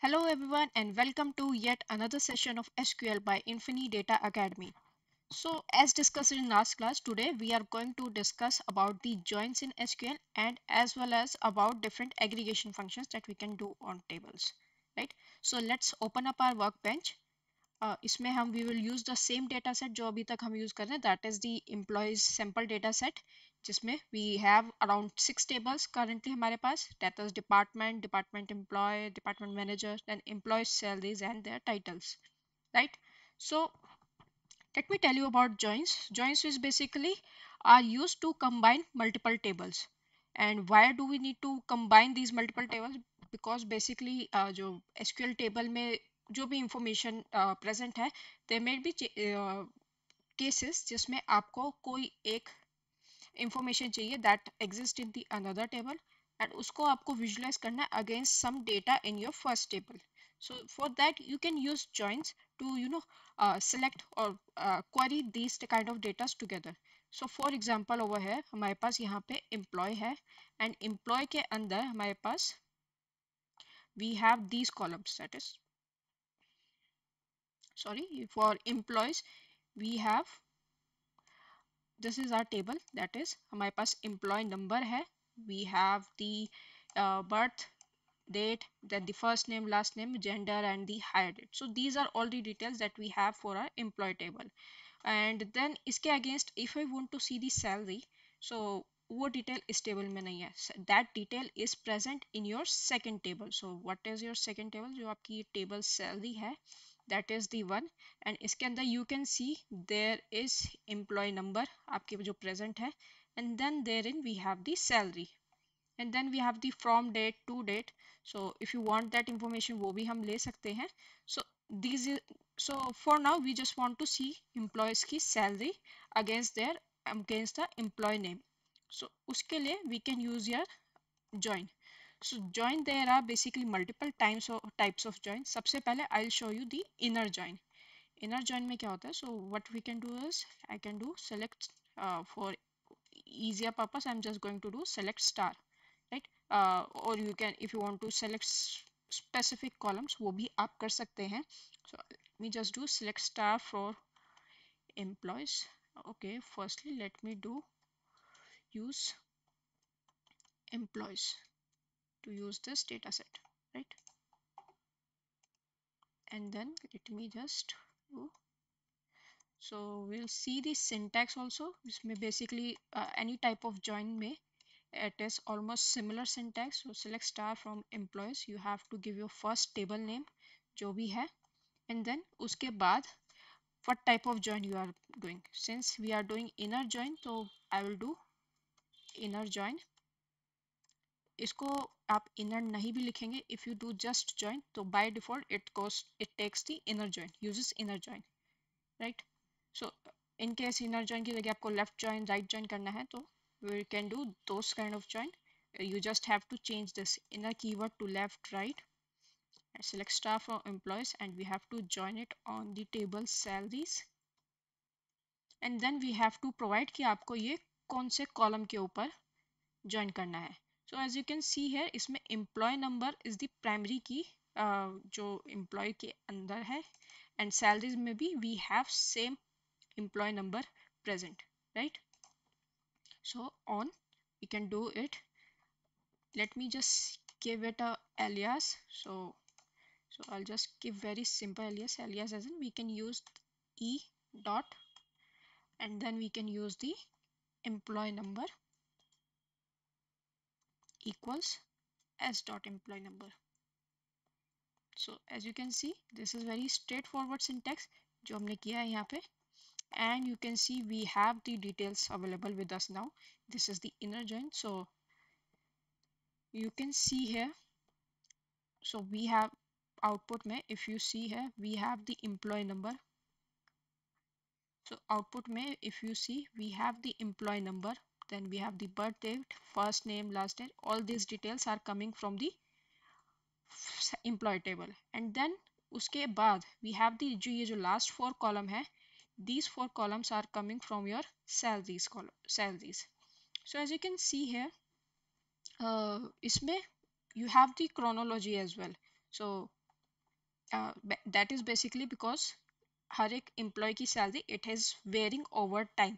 Hello everyone and welcome to yet another session of SQL by Infini Data Academy. So as discussed in last class, today we are going to discuss about the joins in SQL and as well as about different aggregation functions that we can do on tables, right? So let's open up our workbench. इसमें हम we will use the same data set जो अभी तक हम use कर रहे हैं, that is the employees sample data set, जिसमें we have around 6 tables currently हमारे पास, that is department, department employee, department manager, then employees salaries and their titles, right? So let me tell you about joins. Joins is basically are used to combine multiple tables. And why do we need to combine these multiple tables? Because basically जो SQL table में जो भी information present है, there may be cases जिसमें आपको कोई एक information चाहिए that exist in the another table and उसको आपको विजुलाइज करना है against some data in your first table. So for that you can use joins to select or query these kind of data together. So for example over here हमारे पास यहाँ पे employee है and employee के अंदर हमारे पास we have these columns, that is sorry, for employees we have, this is our table, that is हमारे पास employee number है, we have the birth date, then the first name, last name, gender and the hire date. So these are all the details that we have for our employee table. And then इसके against if I want to see the salary, so वो detail इस table में नहीं है, that detail is present in your second table. So what is your second table, जो आपकी table salary है, that is the one. And इसके अंदर you can see there is employee number आपके जो प्रेजेंट है, and then there in we have the salary, and then we have the from date to date. So if you want that information वो भी हम ले सकते हैं. So these is, so for now we just want to see employees की salary against the employee name. So उसके लिए we can use your join. So join, there are basically multiple types of join. सबसे पहले I'll show you the inner join. Inner join में क्या होता है? So what we can do is I can do select, for easier purpose I'm just going to do select star, right? Or you can, if you want to select specific columns वो भी आप कर सकते हैं. So let me just do select star for employees. Okay, firstly let me do use employees to use this data set, right? And then let me just do, so we'll see the syntax also. इसमें basically any type of join में it is almost similar syntax. So select star from employees, you have to give your first table name जो भी है, and then उसके बाद what type of join you are doing. Since we are doing inner join, so I will do inner join. इसको आप inner नहीं भी लिखेंगे, if you do just join तो by default it takes the inner join, uses inner join, right? So in case inner join की जगह आपको left join right join करना है, तो we can do those kind of join. You just have to change this inner keyword to left, right, and select star from employees, and we have to join it on the table salaries. And then we have to provide कि आपको ये कौन से column के ऊपर join करना है. So as you can see here, इसमें employee number is the primary key, जो employee के अंदर है, and salaries में भी we have same employee number present, right? So on we can do it. Let me just give it a alias. So I'll just give very simple alias as in we can use e dot, and then we can use the employee number equals s dot employee number. So as you can see, this is very straightforward syntax जो हमने किया है यहाँ पे, and you can see we have the details available with us now. This is the inner join. So you can see here, so we have output में, if you see here, we have the employee number. So output में, if you see, we have the employee number, then we have the birth date, first name, last name. All these details are coming from the employee table. And then उसके बाद we have the जो ये जो last 4 column है, these 4 columns are coming from your salaries column, salaries. So as you can see here, इसमें you have the chronology as well. So that is basically because हर एक employee की salary it is varying over time.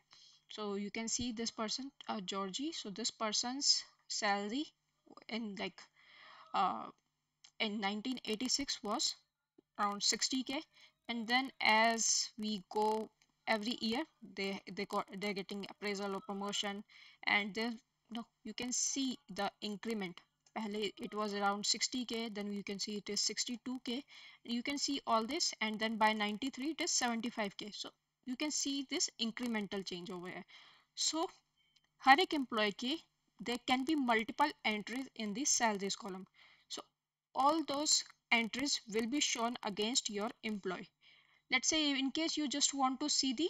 So you can see this person, Georgie. So this person's salary in like uh, in 1986 was around 60K, and then as we go every year, they're getting appraisal or promotion, and they, no, you can see the increment. पहले it was around 60K, then you can see it is 62K, you can see all this, and then by 93 it is 75K. So you can see this incremental change over here. So हर एक employee के there can be multiple entries in the salaries column. So all those entries will be shown against your employee. Let's say in case you just want to see the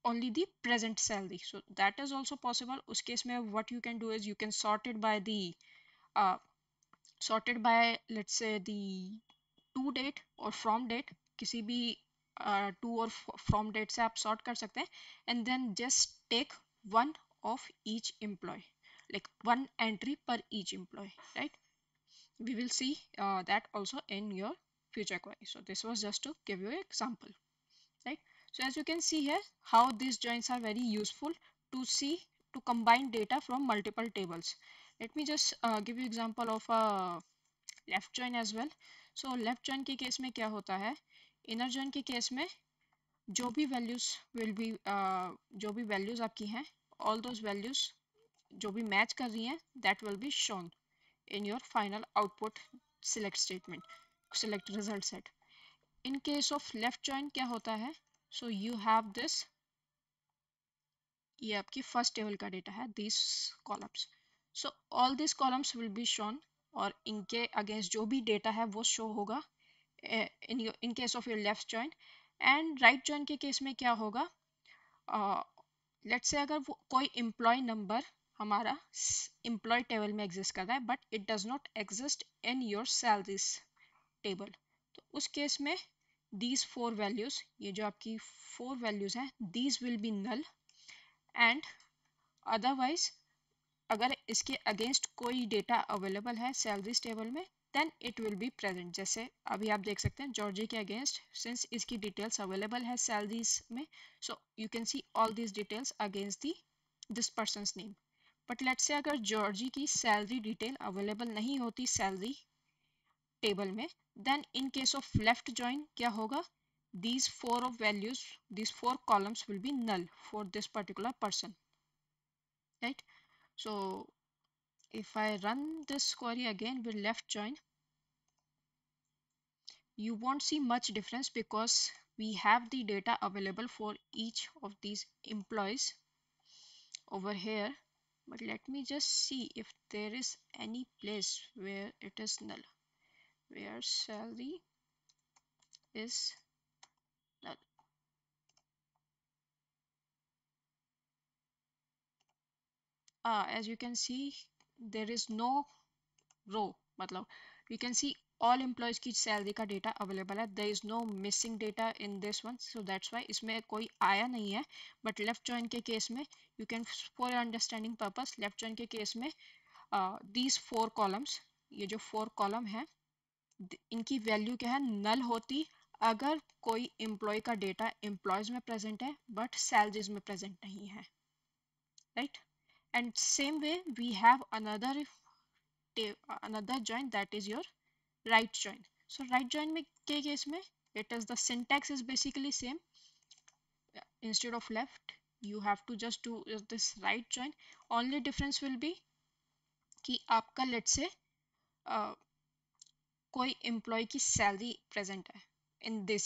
only the present salary, so that is also possible. उस case में what you can do is you can sort it by the uh, sorted by, let's say, the to date or from date. किसी भी to और from date से आप sort कर सकते हैं, and then just take one of each employee, like one entry per each employee, right? We will see that also in your future query. So this was just to give you an example, right? So as you can see here, how these joins are very useful to see, to combine data from multiple tables. Let me just give you example of a left join as well. So left join के case में क्या होता है, inner join के case में जो भी values will be जो भी वैल्यूज आपकी हैं, ऑल दोज वैल्यूज जो भी मैच कर रही हैं, that will be shown in your final output select statement, select result set. In case of left join क्या होता है, सो यू हैव दिस, ये आपकी फर्स्ट टेबल का डेटा है, this columns. So all this columns will be shown, और इनके against जो भी डेटा है वो शो होगा इन case of your left join. And right join के केस में क्या होगा, लेट्स से अगर वो कोई एम्प्लॉय नंबर हमारा एम्प्लॉय टेबल में एग्जिस्ट कर रहा है, but it does not exist in your salaries table, तो उस केस में दीज फोर वैल्यूज, ये जो आपकी फोर वैल्यूज हैं, these will be null. And otherwise अगर इसके अगेंस्ट कोई डेटा अवेलेबल है सैलरीज टेबल में, then it will be present. जैसे अभी आप देख सकते हैं जॉर्जी के अगेंस्ट, सिंस इसकी डिटेल्स अवेलेबल है सैलरीज में, so you can see all this details against the this person's name. But let's say अगर जॉर्जी की सैलरी डिटेल अवेलेबल नहीं होती सैलरी टेबल में, then in case of left join क्या होगा, these four of values, these four columns will be null for this particular person, right? So if I run this query again with left join, you won't see much difference because we have the data available for each of these employees over here. But let me just see if there is any place where it is null, where salary is null. As you can see, there is no row, मतलब you can see all employees की salary का data available है. there is no missing data in this one, so that's why इसमें कोई आया नहीं है. But left join के केस में you can, for your understanding purpose, left join के केस में these four columns, ये जो फोर कॉलम है, इनकी वैल्यू क्या है, नल होती अगर कोई एम्प्लॉय का डेटा एम्प्लॉयज में प्रेजेंट है बट सैलरीज में प्रेजेंट नहीं है, right? And same way we have another join, that is your right join. So right join में के केस में it is the syntax is basically same. Instead of left you have to just do this right join. Only difference will be कि आपका let's say कोई employ की salary present है in this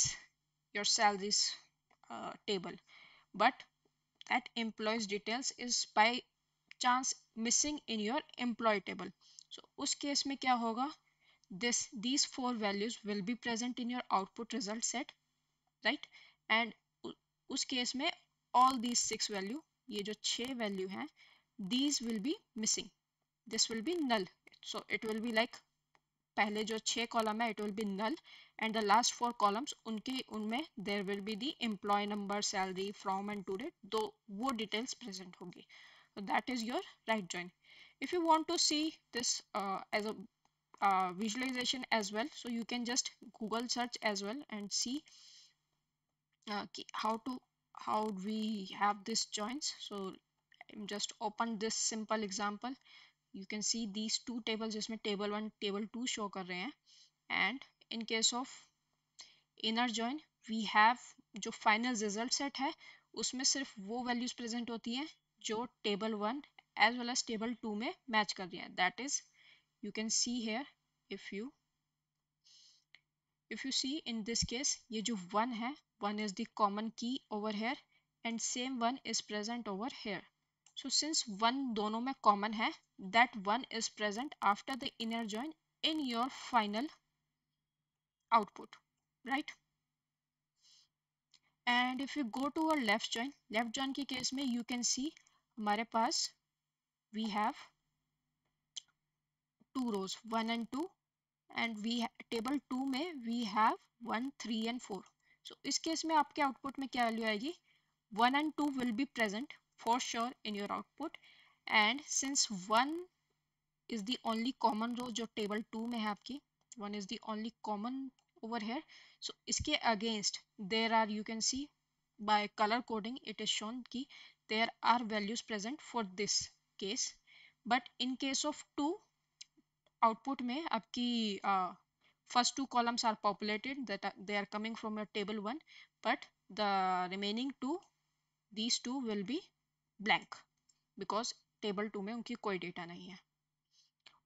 your salaries table, but that employees details is by chance missing in your employee table. So उस case में क्या होगा, these four values will be present in your output result set, right? And उस case में all these six value, ये जो 6 value हैं, these will be missing, this will be null. So it will be like पहले जो 6 column है it will be null, and the last 4 columns उनमें there will be the employee number, salary, from and to date, दो वो details present होंगी. So that is your right join. If you want to see this as a visualization as well, so you can just Google search as well and see how we have this joins. So I'm just open this simple example. You can see these two tables जिसमें table 1 table 2 show कर रहे हैं, and in case of inner join we have जो final result set है उसमें सिर्फ वो values present होती हैं जो table 1 as well as table 2 में match कर रही हैं. That is, you can see here, if you see in this case ये जो 1 है, 1 is the common key over here and same 1 is present over here. So since 1 दोनों में common है, that 1 is present after the inner join in your final output, right? And if you go to a left join के case में you can see हमारे पास we have two rows 1 and 2, and table 2 में we have 1 3 and 4. So इस case में आपके output में क्या value आएगी? 1 and 2 will be present for sure in your output, and since 1 is the only common row जो table 2 में है आपकी, 1 is the only common over here, so इसके against there are, you can see by color coding it is shown कि there are values present for this case. But in case of 2, output में आपकी first two columns are populated, they are coming from your table 1, but the remaining two, these two will be blank because table 2 में उनकी कोई data नहीं है.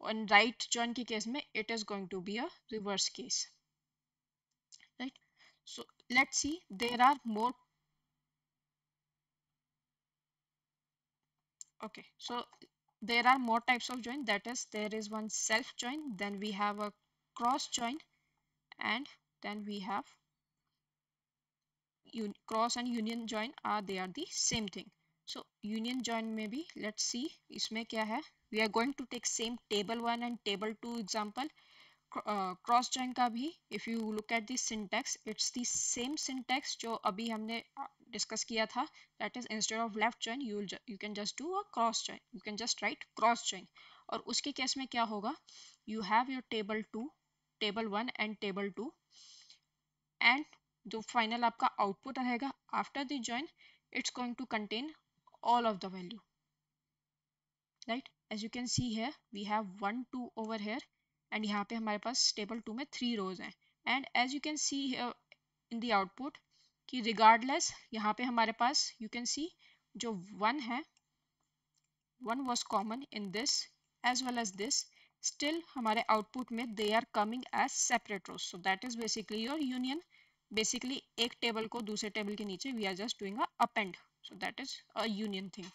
On right join के case में it is going to be a reverse case, right? So let's see, there are more. Okay, so there are more types of join. That is, there is one self join, then we have a cross join, and then we have cross and union join they are the same thing. So union join में भी let's see इसमें क्या है. We are going to take same table 1 and table 2 example. Cross join का भी if you look at the syntax, it's the same syntax जो अभी हमने डिस्कस किया था. That is, instead of left join you can just do a cross join, you can just write cross join. और उसके case में क्या होगा, you have your table 2, table 1 and table 2, and जो फाइनल आपका आउटपुट रहेगा after the join it's going to contain all of the value, right? As you can see here we have 1 2 over here, and यहाँ पे हमारे पास table 2 में 3 rows हैं. And as you can see here in the output कि regardless यहाँ पे हमारे पास you can see जो 1 है, 1 was common in this as well as this, still हमारे output में they are coming as separate rows. So that is basically your union. Basically एक table को दूसरे टेबल के नीचे we are just doing a append, so that is a union thing.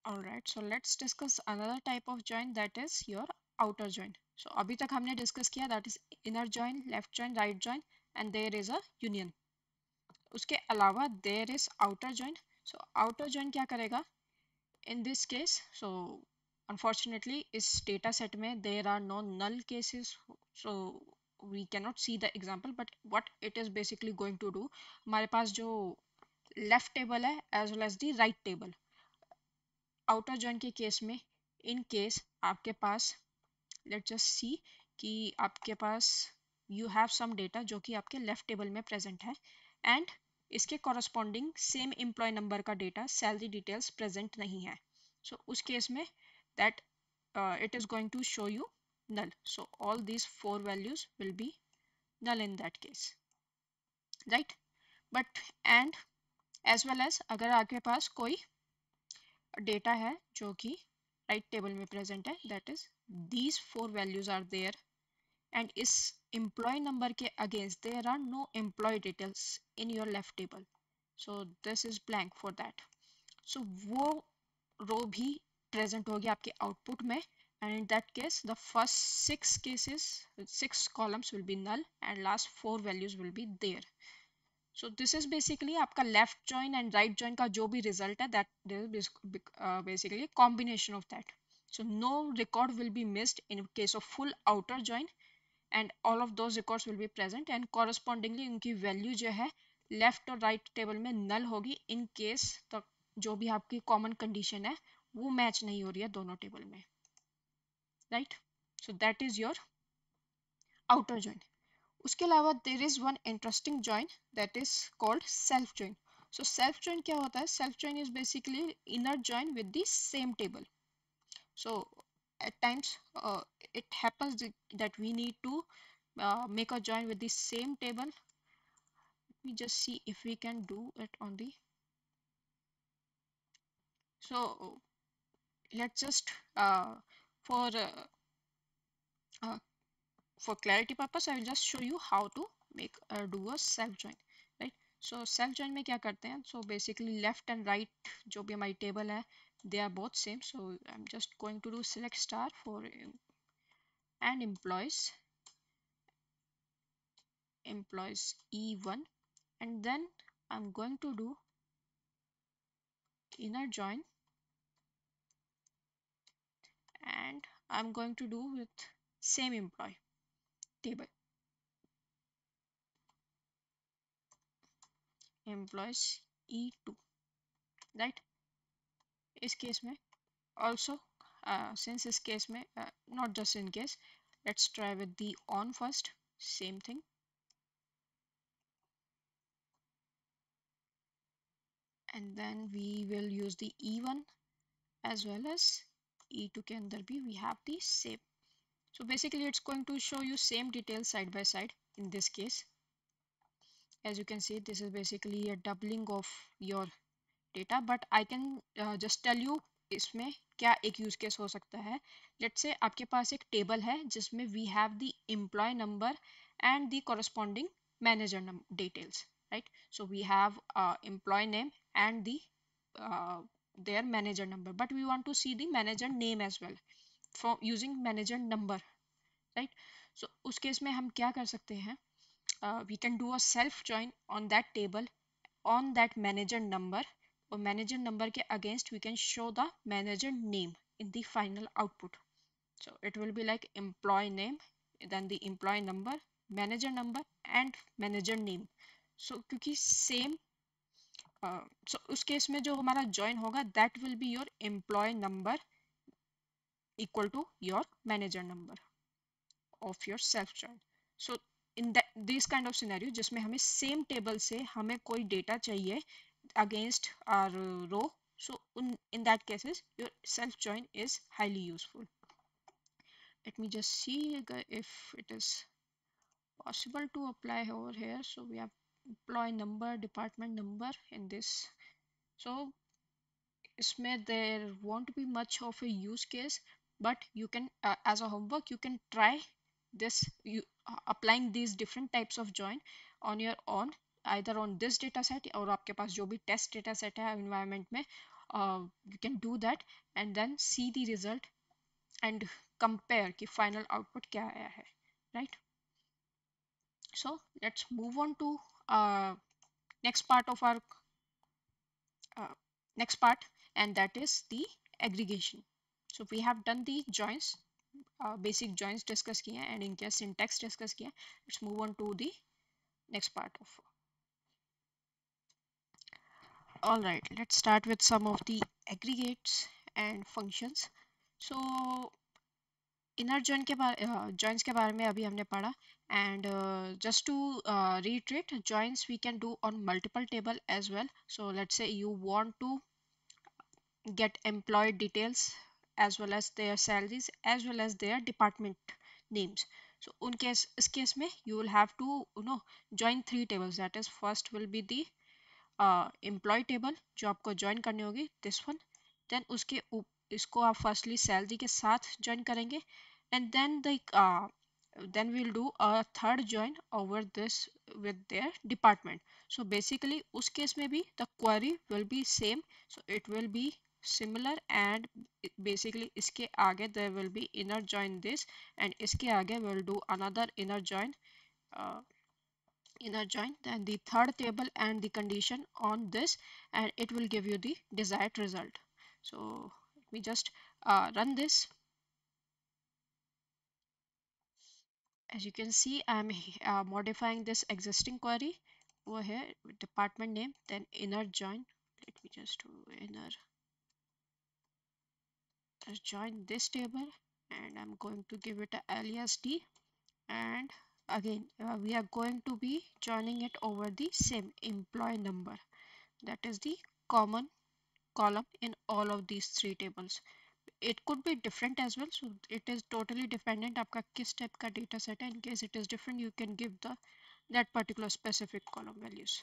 Alright, so let's discuss another type of join, that is your outer join. So अभी तक हमने discuss किया that is inner join, left join, right join, and there is a union. उसके अलावा there is outer join. So outer join क्या करेगा in this case? So unfortunately इस data set में there are no null cases, so we cannot see the example, but what it is basically going to do, हमारे पास जो left table है as well as the right table, outer join के case में in case आपके पास let's just see कि आपके पास you have some data जो कि आपके left table में present है, and इसके corresponding same employee number का data salary details present नहीं है. So उस केस में that it is going to show you null. So all these 4 values will be null in that case, right? But and as well as अगर आपके पास कोई data है जो कि राइट टेबल में प्रेजेंट है, that is these 4 values are there, and इस employee number के against there are no employee details in your left table, so this is blank for that. So वो रो भी present होगी आपके output में, and in that case the first 6 columns will be null and last 4 values will be there. So this is basically आपका left join and right join का जो भी result है, that is basically a combination of that. So no record will be missed in case of full outer join, and all of those records will be present, and correspondingly उनकी value जो है left और right table में null होगी in case the जो भी आपकी common condition है वो मैच नहीं हो रही है दोनों टेबल में, right? So that is your outer join. उसके अलावा there is one interesting join that is called self join. So self join क्या होता है? Self join is basically inner join with the same table. So at times it happens that we need to make a join with the same table. Let me just see if we can do it on the. So let's just for uh, uh, for clarity purpose, I will just show you how to make do a self join, right? So self join में क्या करते हैं? So basically left and right जो भी हमारी table है, they are both same. So I'm just going to do select star for and employees E1, and then I'm going to do inner join, and I'm going to do with same employee table, employees E2, right? इस case में also since इस case में not just in case, let's try with the on first. Same thing, and then we will use the E1 as well as E2 के अंदर भी we have the same. So basically it's going to show you same details side by side in this case. As you can see, this is basically a doubling of your data, but I can just tell you इसमें क्या एक use case हो सकता है. Let's say आपके पास एक table है जिसमें we have the employee number and the corresponding manager details, right? So we have employee name and the their manager number, but we want to see the manager name as well from using manager number, right? So उस case में हम क्या कर सकते हैं? We can do a self join on that table on that manager number, or manager number के against we can show the manager name in the final output. So it will be like employee name, then the employee number, manager number and manager name. So क्योंकि same so उस case में जो हमारा join होगा that will be your employee number equal to your manager number of your self join. So in that this kind of scenario जिसमें हमें same table से हमें कोई data चाहिए against our row, so in that cases your self join is highly useful. Let me just see if it is possible to apply over here. So we have employee number, department number in this. So इसमें there won't be much of a use case, but you can as a homework you can try this, you applying these different types of join on your own, either on this data set और आपके पास जो भी test data set है environment में, you can do that and then see the result and compare कि final output क्या आया है, right? So let's move on to next part of our uh, next part, and that is the aggregation. So we have done the joins, basic joins discuss किए हैं and इनके syntax discuss किए हैं. Let's move on to the next part of. All right, let's start with some of the aggregates and functions. So inner join के बारे joins के बारे में अभी हमने पढ़ा, and just to reiterate, joins we can do on multiple table as well. So let's say you want to get employee details as well as their salaries as well as their department names. So in case इस case में you will have to join three tables. That is, first will be the employee table जो आपको join करनी होगी, this one. Then उसके इसको आप firstly salary के साथ join करेंगे, and then then we'll do a third join over this with their department. So basically उस case में भी the query will be same, so it will be similar, and basically इसके आगे there will be inner join this, and इसके आगे we'll do another uh, inner join, then the third table and the condition on this, and it will give you the desired result. So let me just run this. As you can see, I'm modifying this existing query over here with department name, then inner join. Let me just do inner just join this table, and I'm going to give it a alias d. And again, we are going to be joining it over the same employee number. That is the common column in all of these three tables. It could be different as well, so it is totally dependent आपका किस type का data set है. In case it is different, you can give the that particular specific column values.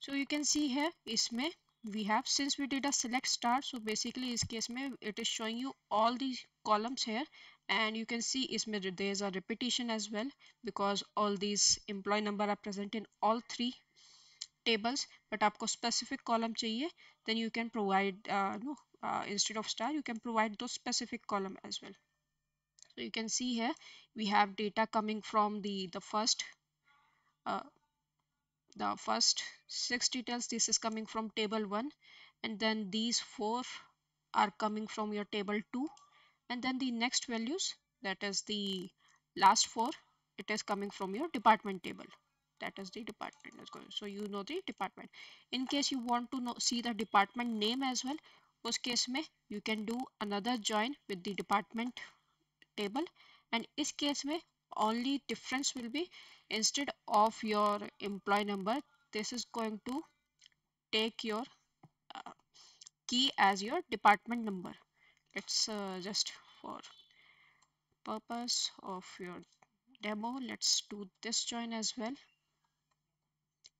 So you can see here इसमें we have, since we did a select star, so basically इस case में it is showing you all the columns here, and you can see इसमें there is a repetition as well, because all these employee number are present in all three tables. But आपको specific column चाहिए, then you can provide no instead of star you can provide those specific column as well. So you can see here we have data coming from uh, the first six details. This is coming from table 1, and then these four are coming from your table 2, and then the next values, that is the last four, it is coming from your department table. That is the department. So you know the department. In case you want to see the department name as well, उस case में you can do another join with the department table, and इस case में only difference will be, instead of your employee number, this is going to take your uh, key as your department number. Let's just for purpose of your demo, let's do this join as well,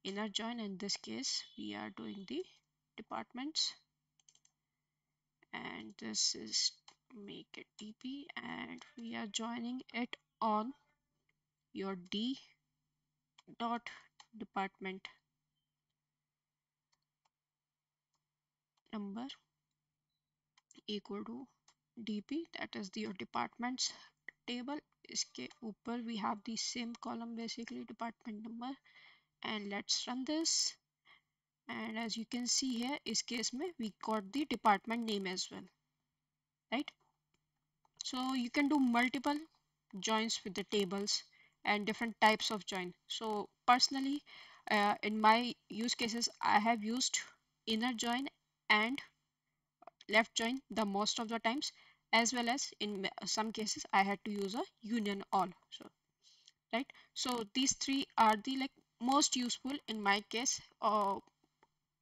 inner join. In this case we are doing the departments, and this is make it dp, and we are joining it on your d dot department number equal to dp, that is the your departments table. इसके ऊपर we have the same column, basically department number, and let's run this. And as you can see here इस case में we got the department name as well, right? So you can do multiple joins with the tables and different types of join. So personally, in my use cases, I have used inner join and left join the most of the times, as well as in some cases I had to use a union all. So right, so these three are the like most useful in my case.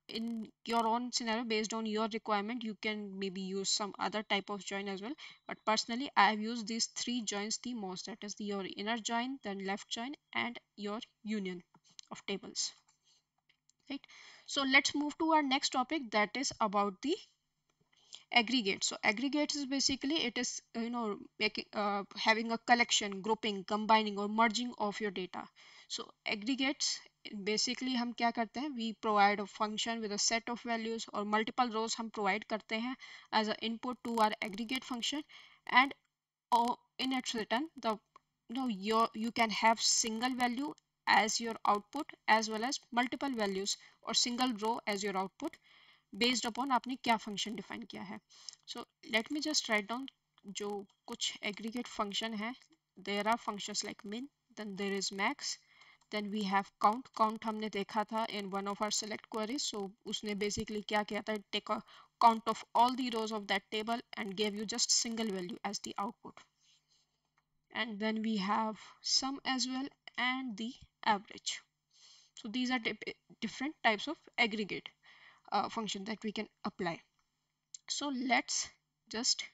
In your own scenario, based on your requirement, you can maybe use some other type of join as well, but personally I have used these three joins the most, that is your inner join, then left join, and your union of tables, right? So let's move to our next topic, that is about the aggregate. So aggregates is basically it is making having a collection, grouping, combining or merging of your data. So aggregates basically हम क्या करते हैं, we provide a function with a set of values or multiple rows हम provide करते हैं as an input to our aggregate function, and in its return the you can have single value as your output, as well as multiple values or single row as your output, based upon आपने क्या function define किया है. So let me just write down जो कुछ aggregate function है. There are functions like min, then there is max, then we have count. Count हमने देखा था in one of our select queries. So उसने basically क्या किया था, take a count of all the rows of that table and gave you just single value as the output. And then we have sum as well, and the average. So these are different types of aggregate function that we can apply. So let's just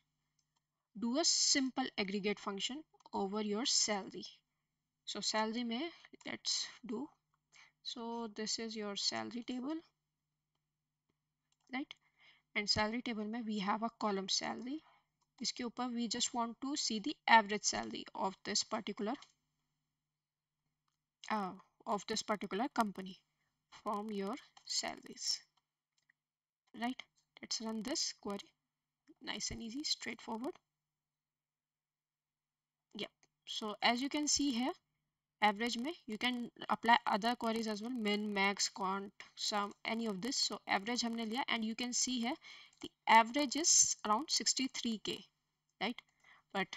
do a simple aggregate function over your salary. So salary में let's do, so this is your salary table, right? And salary table में we have a column salary. इसके ऊपर we just want to see the average salary of this particular company from your salaries, right? Let's run this query. Nice and easy, straightforward. Yep. So as you can see here, average में you can apply other queries as well, min, max, count, sum, any of this. So average हमने लिया, and you can see here the average is around 63k, right? But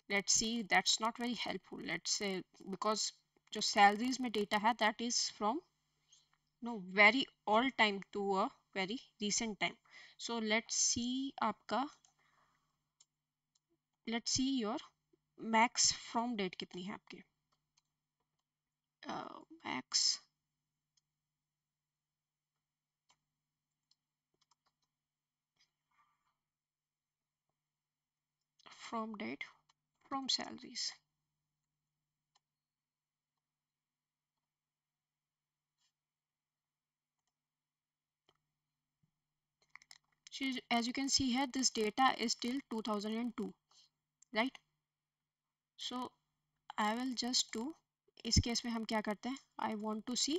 let's see, that's not very helpful. Let's say because जो salaries में data है, that is from no very old time to a very recent time. So let's see आपका let's see your max from date कितनी है आपकी. Max from date from salaries. So as you can see here, this data is till 2002, right? So I will just do, इस case में हम क्या करते हैं, I want to see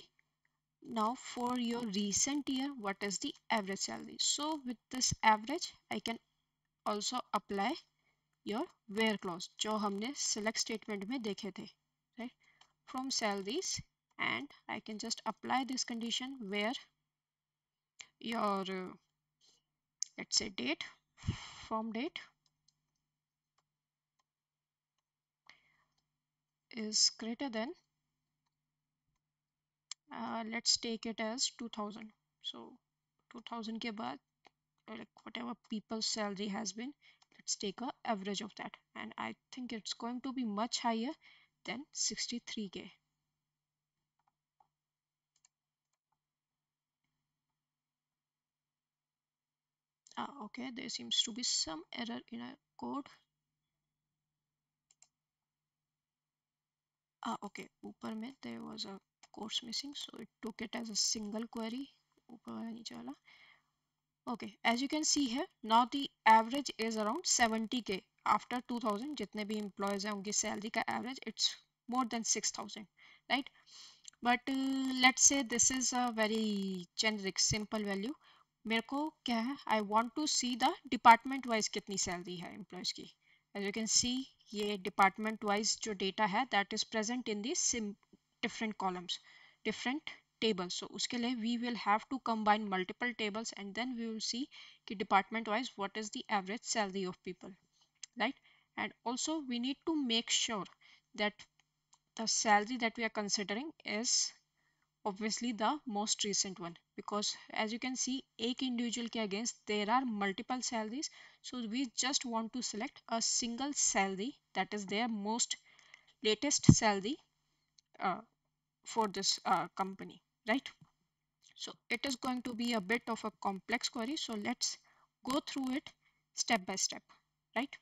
now for your recent year what is the average salary. So with this average I can also apply your where clause जो हमने select statement में देखे थे, right? From salaries, and I can just apply this condition where your let's say date from date is greater than let's take it as 2000. So 2000 के बाद like whatever people's salary has been, let's take a average of that, and I think it's going to be much higher than 63k. Okay, there seems to be some error in a code. Okay, ऊपर में there was a course missing, so it took it as a single query. ऊपर वाला नीचे वाला. Okay, as you can see here, now the average is around 70k after 2000. जितने भी employees हैं उनकी salary का average it's more than 6000, right? But let's say this is a very generic simple value. मेरे को क्या है, I want to see the department wise कितनी salary है employees की. As you can see, ये department wise जो data है that is present in the different columns, different tables. So उसके लिए we will have to combine multiple tables and then we will see कि department wise what is the average salary of people, right? And also we need to make sure that the salary that we are considering is obviously the most recent one, because as you can see एक individual के against there are multiple salaries, so we just want to select a single salary that is their most latest salary uh, for this company, right? So it is going to be a bit of a complex query, so let's go through it step by step, right?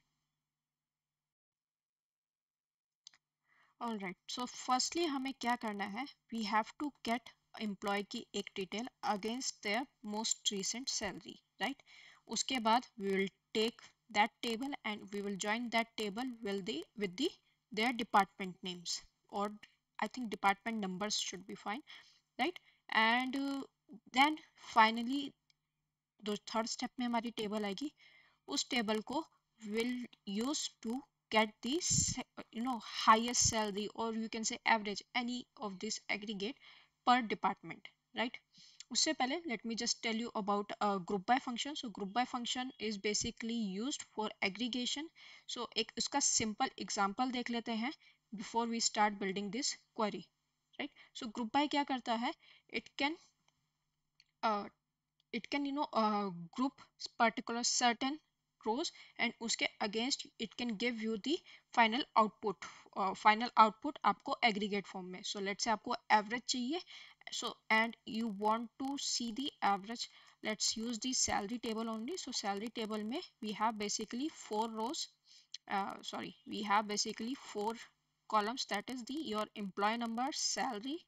All right, so firstly हमें क्या करना है, we have to get employee की एक detail against their most recent salary, right? उसके बाद we will take that table and we will join that table with the their department names, or I think department numbers should be fine, right? And then finally जो third step में हमारी table आएगी, उस table को will use to get this highest salary, or you can say average, any of this aggregate per department, right? उससे पहले let me just tell you about a group by function. So group by function is basically used for aggregation. So एक उसका simple example देख लेते हैं before we start building this query, right? So group by क्या करता है, it can uh, group particular certain rows, and उसके against it can give you the final output. Final output आपको aggregate form में. So let's say आपको average चाहिए, so and you want to see the average. Let's use the salary table only. So salary table में we have basically four rows, sorry, we have basically four columns, that is the your employee number, salary,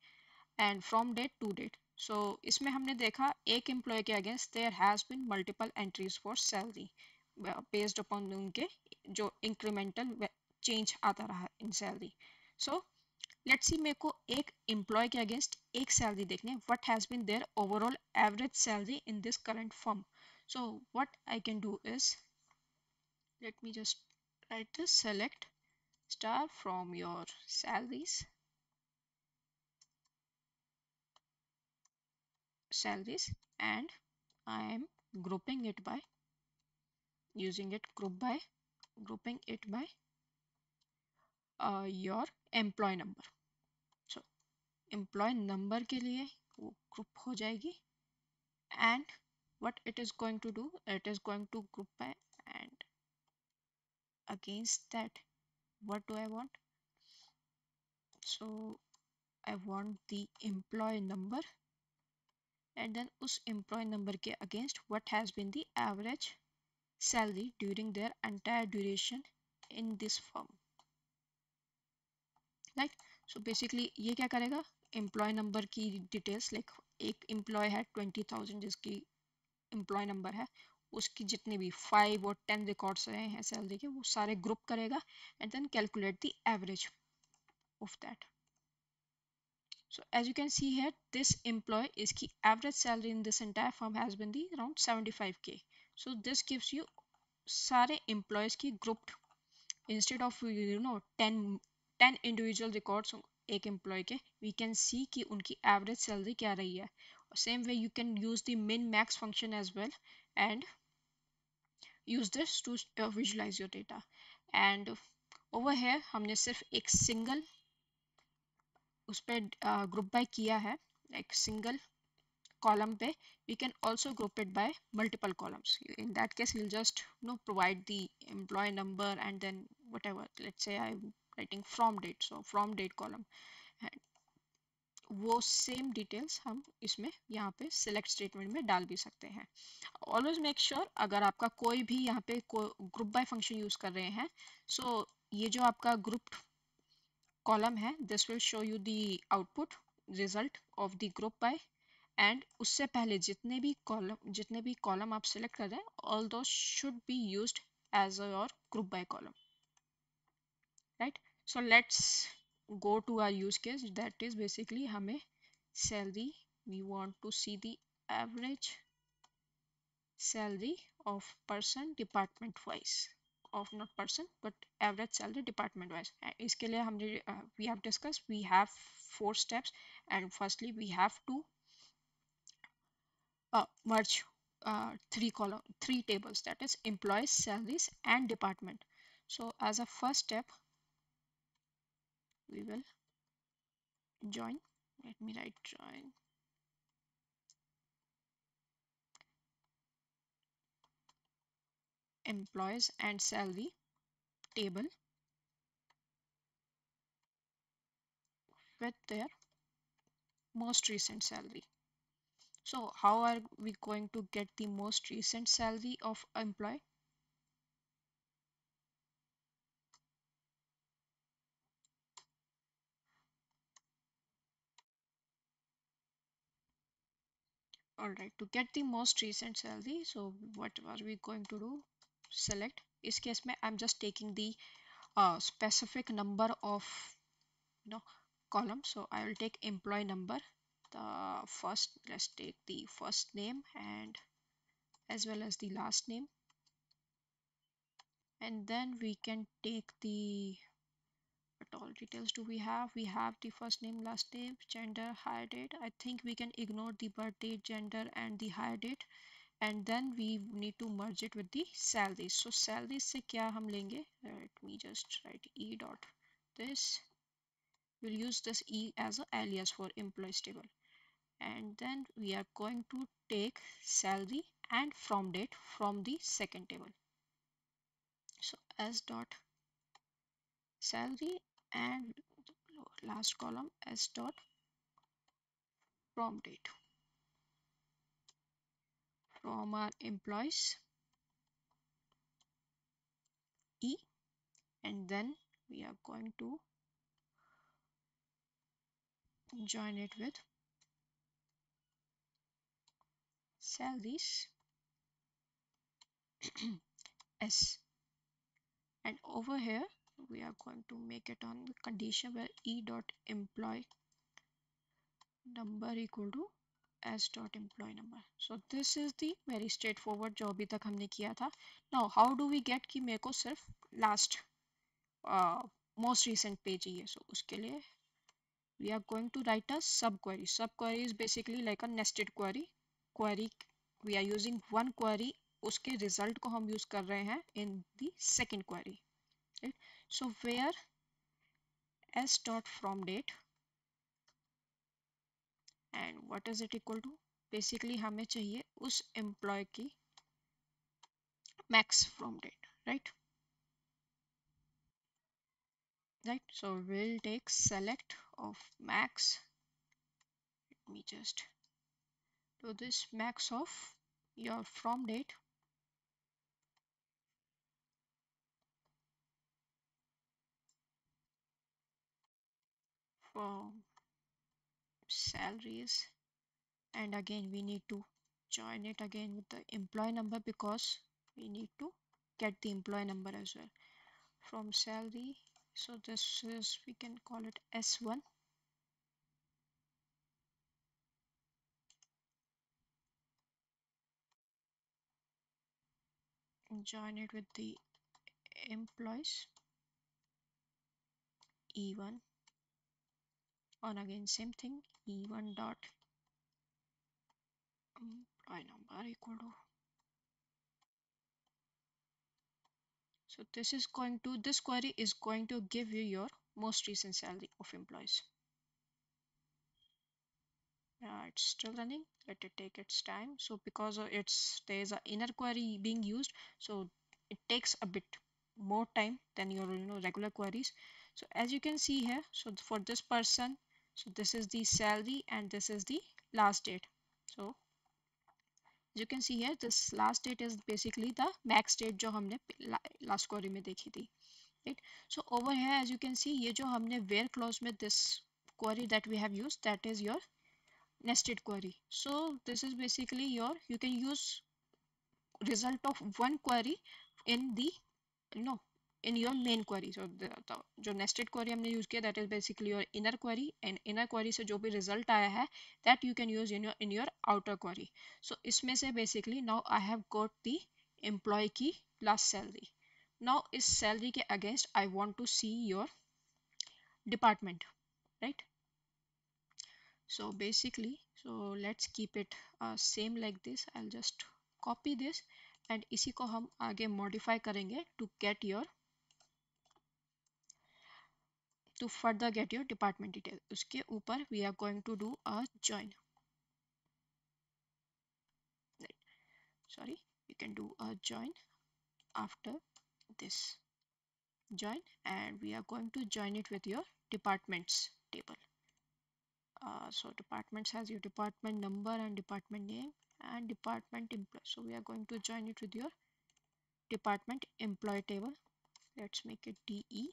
and from date to date. So इसमें हमने देखा एक employee के against there has been multiple entries for salary based upon उनके जो incremental change आता रहा इन salary. So let's see, मेरे को एक एम्प्लॉय के अगेंस्ट एक सैलरी देखने, what has been their overall average salary in this current firm. So what I can do is, let me just write this, select star from your salaries, and I am grouping it by using it grouping it by your employee number. So employee number के लिए वो group हो जाएगी, and what it is going to do, it is going to group by, and against that, what do I want? So I want the employee number, and then उस employee number के against what has been the average salary during their entire duration in this firm, right? So basically ये क्या करेगा, employee number की details, like एक employee है 20,000 जिसकी employee number है, उसकी जितने भी 5 और 10 रिकॉर्ड्स रहे हैं सैलरी के, वो सारे ग्रुप करेगा and then calculate the average of that. So as you can see here, this employee is ki average salary in this entire firm has been the around 75k. So this gives you सारे employees की grouped instead of 10 individual records एक employee के, we can see कि उनकी average salary क्या रही है. Same way you can use the min max function as well and use this to visualize your data. And over here हमने सिर्फ एक single उस पर ग्रुप बाय किया है, like single column पे. We can also group it by multiple columns. In that case we'll just provide the employee number and then whatever, let's say I'm writing from date, so from date column, and वो same details हम इसमें यहाँ पे select statement में डाल भी सकते हैं. ऑलवेज मेक श्योर अगर आपका कोई भी यहाँ पे ग्रुप बाय फंक्शन यूज कर रहे हैं, सो ये जो आपका ग्रुप कॉलम है, this will show you the output result of the group by. And उससे पहले जितने भी कॉलम आप सिलेक्ट कर रहे हैं, all those should be used as your group by column, right? So let's go to our use case, that is basically हमें salary, we want to see the average salary of person department wise, of not person but average salary department wise. इसके लिए हमने we have discussed, we have 4 steps, and firstly we have to merge 3 tables, that is employees, salaries and department. So as a first step we will join, let me write join employees and salary table with their most recent salary. So how are we going to get the most recent salary of employee? All right, to get the most recent salary, so what are we going to do? Select. इस case में I'm just taking the specific number of column. So I will take employee number. The first, let's take the first name and as well as the last name, and then we can take the, what all details do we have? We have the first name, last name, gender, hire date. I think we can ignore the birth date, gender and the hire date, and then we need to merge it with the salaries. So salaries से क्या हम लेंगे? Let me just write e dot this. We'll use this e as an alias for employees table, and then we are going to take salary and from date from the second table. So s dot salary and last column s dot from date from our employees e, and then we are going to join it with salaries s, and over here we are going to make it on the condition where e dot employee number equal to s dot employee number. So this is the very straightforward जो अभी तक हमने किया था. Now how do we get कि मेरे को सिर्फ last most recent पे चाहिए? So उसके लिए we are going to write a sub query. Sub query is basically like a nested query. We are using one query, उसके result को हम use कर रहे हैं in the second query, right? So where s dot from date and what is it equal to? Basically हमें चाहिए उस employee की max from date, right? right? So we'll take select of max. Let me just do this max of your from date, from salaries, and again we need to join it again with the employee number because we need to get the employee number as well from salary. So this is, we can call it S1, join it with the employees E1, on again same thing, E1 dot employee number equal to. So this is going to, this query is going to give you your most recent salary of employees. It's still running. Let it take its time. So because it's, there's a inner query being used, so it takes a bit more time than your regular queries. So as you can see here, so for this person, so this is the salary and this is the last date. So as you can see here, this last date is basically the max date जो हमने last query में देखी थी, right? So over here as you can see, ये जो हमने where clause में this query that we have used, that is your nested query. So this is basically your, you can use result of one query in the, you know in your main query. So the जो nested query हमने use किया, that is basically your inner query, and inner query से जो भी result आया है, that you can use in your outer query. So इसमें से basically now I have got the employee की last salary. Now इस salary के against I want to see your department, right? So basically, so let's keep it same like this. I'll just copy this and इसी को हम आगे modify करेंगे to get your, to further get your department detail. उसके ऊपर we are going to do a join. Right. Sorry, we can do a join after this join, and we are going to join it with your departments table. So departments has your department number and department name and department employee. So we are going to join it with your department employee table. Let's make it DE,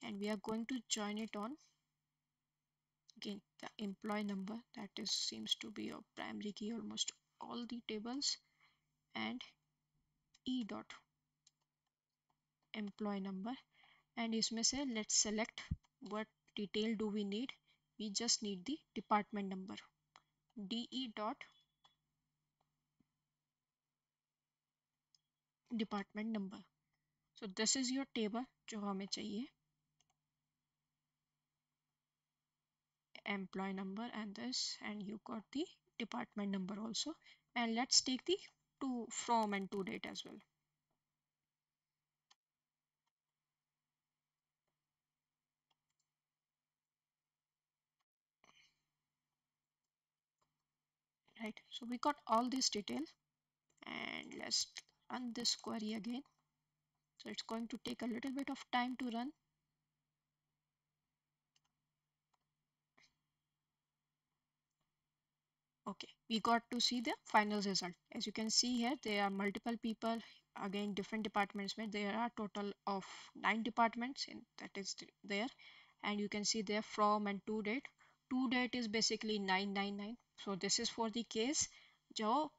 and we are going to join it on again the employee number, that is seems to be your primary key almost all the tables, and E dot employee number, and इसमें से let's select what detail do we need. We just need the department number, DE dot department number. So this is your table जो हमें चाहिए, employee number and this, and you got the department number also. And let's take the to from and to date as well. Right, so we got all this detail, and let's run this query again. So it's going to take a little bit of time to run. Okay, we got to see the final result. As you can see here, there are multiple people, again different departments where there are total of 9 departments in that is there, and you can see there from and to date. To date is basically 999. So this is for the case जो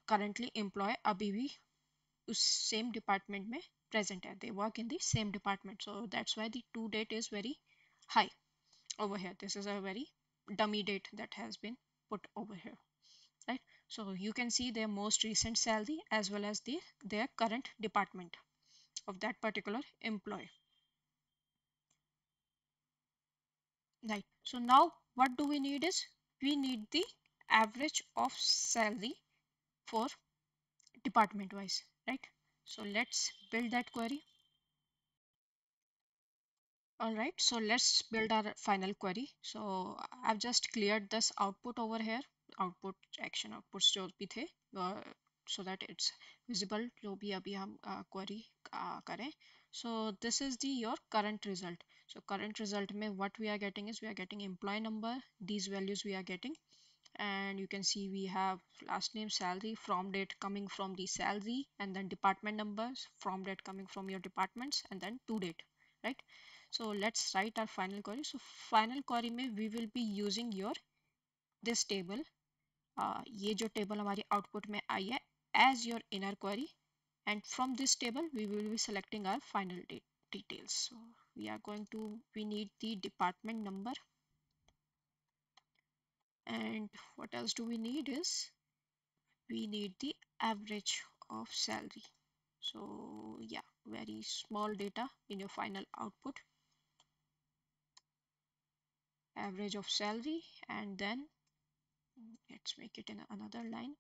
currently employee अभी भी उस same department में present है, they work in the same department, so that's why the to date is very high over here. This is a very dummy date that has been put over here, right? So you can see their most recent salary as well as their current department of that particular employee, right? So now what do we need is, we need the average of salary for department wise, right? So let's build that query. All right, so let's build our final query. So I've just cleared this output over here, output action outputs जो भी थे, so that it's visible जो भी अभी हम query करें. So this is the your current result. So current result में what we are getting is we are getting employee number, these values we are getting, and you can see we have last name, salary, from date coming from the salary, and then department numbers, from date coming from your departments, and then to date, right? So let's write our final query. So final query में we will be using your this table, ये जो table हमारी output में आई है, as your inner query, and from this table we will be selecting our final details. So we need the department number, and what else do we need is we need the average of salary. So yeah, very small data in your final output, average of salary, and then let's make it in another line,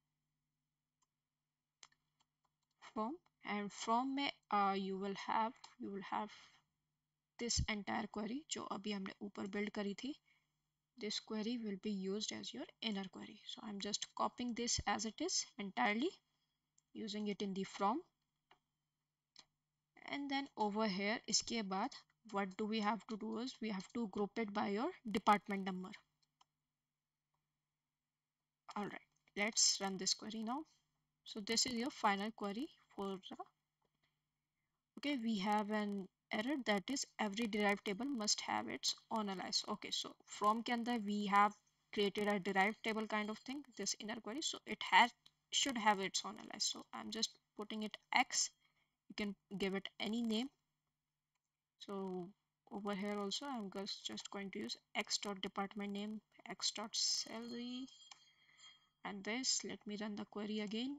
from, and from में you will have this entire query जो अभी हमने ऊपर build करी थी. This query will be used as your inner query. So I'm just copying this as it is entirely, using it in the from, and then over here इसके बाद what do we have to do is we have to group it by your department number. All right, let's run this query now. So this is your final query for okay, we have an error that is every derived table must have its own alias. Okay, so from के अंदर we have created a derived table kind of thing, this inner query, so it has should have its own alias. So I'm just putting it X, you can give it any name. So over here also I'm just going to use X dot department name, X dot salary, and this, let me run the query again,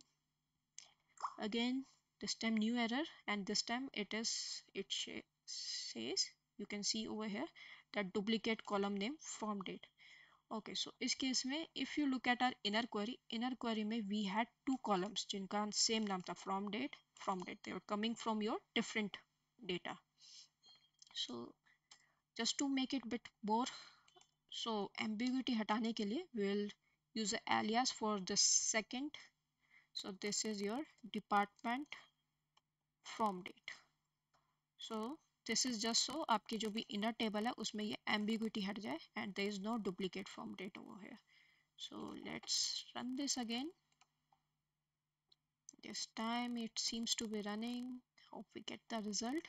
this time new error, and this time says, you can see over here that duplicate column name from date. Okay, so इस case में if you look at our inner query में we had two columns जिनका same नाम था from date, they were coming from your different data. So just to make it bit more, so ambiguity हटाने के लिए we will use an alias for the second. So this is your department from date. So this is just so आपकी जो भी inner table है उसमें ये ambiguity हट जाए and there is no duplicate from date over here. So let's run this again. This time it seems to be running. Hope we get the result.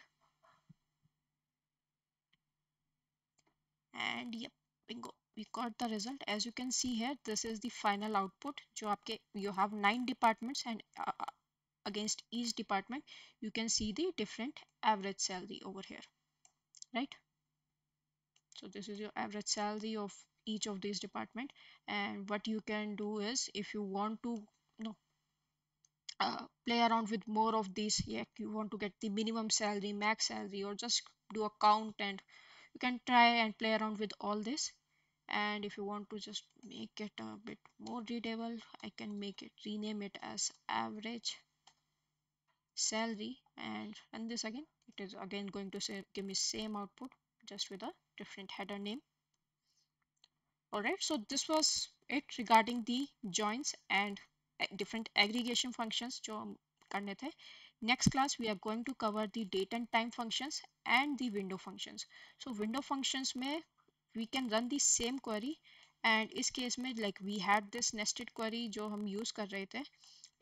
And yep, bingo, we got the result. As you can see here, this is the final output. जो आपके you have 9 departments, and against each department you can see the different average salary over here, right? So this is your average salary of each of these department, and what you can do is if you want to play around with more of these, yeah, you want to get the minimum salary, max salary, or just do a count, and you can try and play around with all this. And if you want to just make it a bit more readable, I can make it, rename it as average salary, and run this again. It is again going to say give me same output, just with a different header name. Alright, so this was it regarding the joins and different aggregation functions जो हम करने थे. Next class we are going to cover the date and time functions and the window functions. So window functions में we can run the same query, and इस case में like we had this nested query जो हम use कर रहे थे.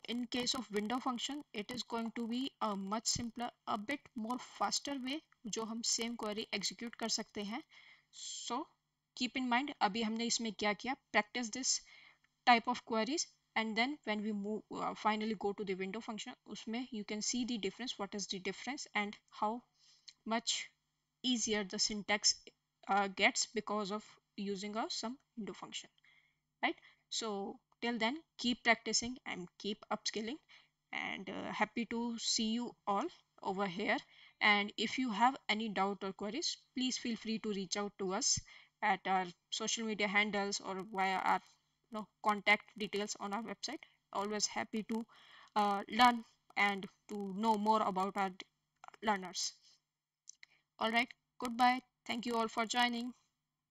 In case of window function, it is going to be a much simpler, a bit more faster way जो हम same query execute कर सकते हैं. So keep in mind अभी हमने इसमें क्या किया, practice this type of queries, and then when we move finally go to the window function, उसमें you can see the difference, what is the difference and how much easier the syntax gets because of using some window function, right? So till then, keep practicing and keep upskilling, and happy to see you all over here. And if you have any doubt or queries, please feel free to reach out to us at our social media handles or via our contact details on our website. Always happy to learn and to know more about our learners. All right, goodbye. Thank you all for joining.